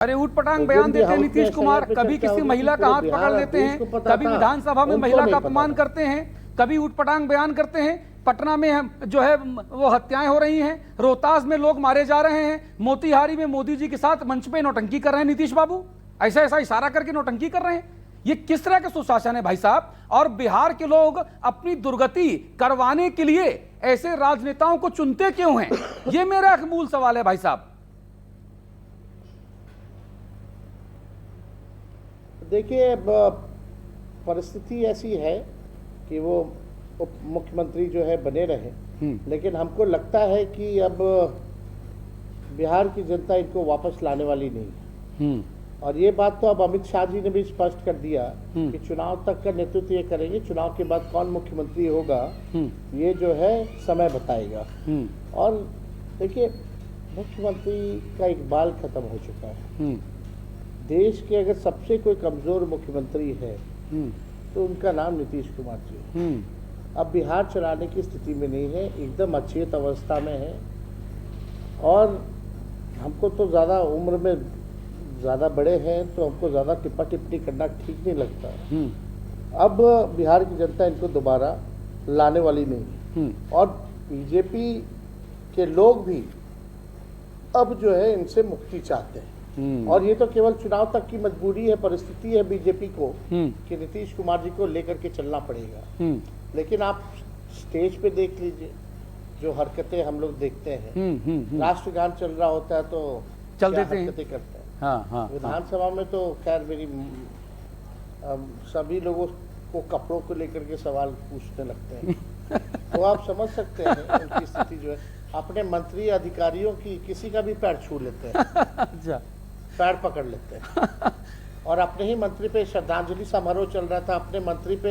अरे ऊट पटांग बयान देते हैं नीतीश कुमार, कभी किसी महिला का हाथ पकड़ लेते हैं, कभी विधानसभा में महिला का अपमान करते हैं, कभी ऊट पटांग बयान करते हैं। पटना में जो है वो हत्याएं हो रही हैं, रोहतास में लोग मारे जा रहे हैं, मोतिहारी में मोदी जी के साथ मंच पे नौटंकी कर रहे हैं नीतीश बाबू, ऐसा ऐसा इशारा करके नौटंकी कर रहे हैं। ये किस तरह का सुशासन है भाई साहब? और बिहार के लोग अपनी दुर्गति करवाने के लिए ऐसे राजनेताओं को चुनते क्यों हैं? ये मेरा एक मूल सवाल है भाई साहब। देखिए, परिस्थिति ऐसी है कि वो उप मुख्यमंत्री जो है बने रहे, लेकिन हमको लगता है कि अब बिहार की जनता इनको वापस लाने वाली नहीं है। और ये बात तो अब अमित शाह जी ने भी स्पष्ट कर दिया कि चुनाव तक का नेतृत्व ये करेंगे, चुनाव के बाद कौन मुख्यमंत्री होगा ये जो है समय बताएगा। और देखिए, मुख्यमंत्री का इकबाल खत्म हो चुका है। देश के अगर सबसे कोई कमजोर मुख्यमंत्री है तो उनका नाम नीतीश कुमार जी है। अब बिहार चलाने की स्थिति में नहीं है, एकदम अचेत अवस्था में है। और हमको तो ज़्यादा उम्र में ज़्यादा बड़े हैं तो हमको ज़्यादा टिप्पा टिप्पणी करना ठीक नहीं लगता। अब बिहार की जनता इनको दोबारा लाने वाली नहीं है। और बीजेपी के लोग भी अब जो है इनसे मुक्ति चाहते हैं। और ये तो केवल चुनाव तक की मजबूरी है, परिस्थिति है बीजेपी को कि नीतीश कुमार जी को लेकर के चलना पड़ेगा। लेकिन आप स्टेज पे देख लीजिए जो हरकतें हम लोग देखते हैं। राष्ट्रगान चल रहा होता है तो चल देते हैं, हरकतें करते हैं। विधानसभा में तो खैर मेरी सभी लोगों को कपड़ों को लेकर के सवाल पूछने लगते हैं। तो आप समझ सकते हैं उनकी स्थिति जो है। अपने मंत्री अधिकारियों की किसी का भी पैर छू लेते हैं, पैर पकड़ लेते हैं। और अपने ही मंत्री पे श्रद्धांजलि समारोह चल रहा था, अपने मंत्री पे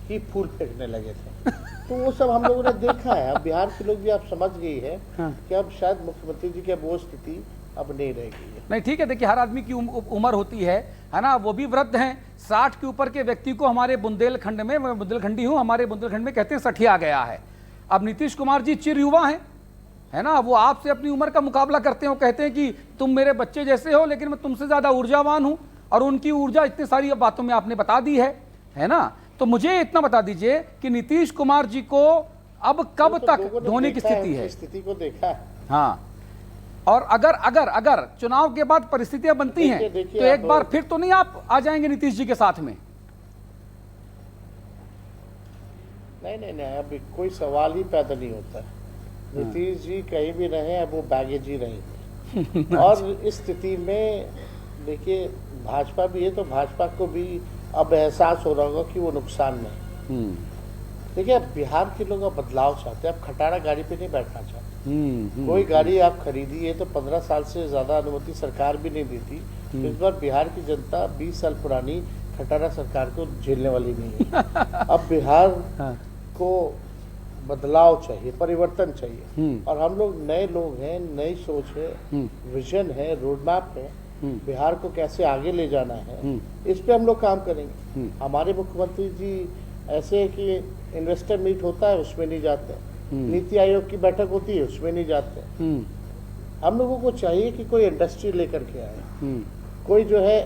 ही फूल फेंकने लगे थे। तो वो सब हम लोगों ने देखा है। अब बिहार के लोग भी आप समझ गई है कि अब शायद मुख्यमंत्री जी की वो स्थिति अब नहीं रह गई है। नहीं, ठीक है। देखिए, हर आदमी की उम्र होती है ना, वो भी वृद्ध हैं। 60 के ऊपर के व्यक्ति को हमारे बुंदेलखंड में, मैं बुंदेलखंडी हूँ, हमारे बुंदेलखंड में कहते हैं सठिया गया है। अब नीतीश कुमार जी चिर युवा हैं, है ना, वो आपसे अपनी उम्र का मुकाबला करते हैं। वो कहते हैं कि तुम मेरे बच्चे जैसे हो, लेकिन मैं तुमसे ज्यादा ऊर्जावान हूं। और उनकी ऊर्जा इतनी सारी बातों में आपने बता दी है ना। तो मुझे इतना बता दीजिए कि नीतीश कुमार जी को अब कब तक धोने की स्थिति है? स्थिति को देखा है। हाँ, और अगर अगर अगर चुनाव के बाद परिस्थितियां बनती हैं तो एक बार फिर तो नहीं आप आ जाएंगे नीतीश जी के साथ में? नहीं, अब कोई सवाल ही पैदा नहीं होता है। नीतीश जी कहीं भी रहे, अब वो बैगेज ही रहेंगे। और इस स्थिति में देखिए, भाजपा भी है तो भाजपा को भी अब एहसास हो रहा होगा कि वो नुकसान में। देखिए, अब बिहार के लोग अब बदलाव चाहते हैं। अब खटारा गाड़ी पे नहीं बैठना चाहते। कोई गाड़ी आप खरीदी तो 15 साल से ज्यादा अनुमति सरकार भी नहीं देती। तो इस बार बिहार की जनता 20 साल पुरानी खटारा सरकार को झेलने वाली नहीं है। अब बिहार को बदलाव चाहिए, परिवर्तन चाहिए। और हम लोग नए लोग हैं, नई सोच है, विजन है, रोड मैप है, बिहार को कैसे आगे ले जाना है, इस पे हम लोग काम करेंगे। हमारे मुख्यमंत्री जी ऐसे है कि इन्वेस्टर मीट होता है उसमें नहीं जाते, नीति आयोग की बैठक होती है उसमें नहीं जाते। हम लोगों को चाहिए कि कोई इंडस्ट्री लेकर के आए, कोई जो है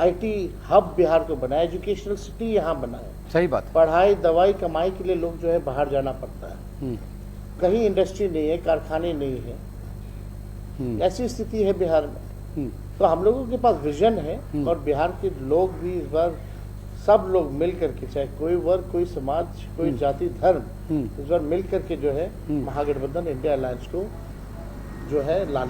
IT हब बिहार को बनाए, एजुकेशनल सिटी यहाँ बनाए। सही बात। पढ़ाई दवाई कमाई के लिए लोग जो है बाहर जाना पड़ता है। कहीं इंडस्ट्री नहीं है, कारखाने नहीं है, ऐसी स्थिति है बिहार में। तो हम लोगों के पास विजन है। और बिहार के लोग भी इस बार सब लोग मिल करके, चाहे कोई वर्ग, कोई समाज, कोई जाति, धर्म, इस बार मिल करके जो है महागठबंधन इंडिया अलायंस को जो है लाने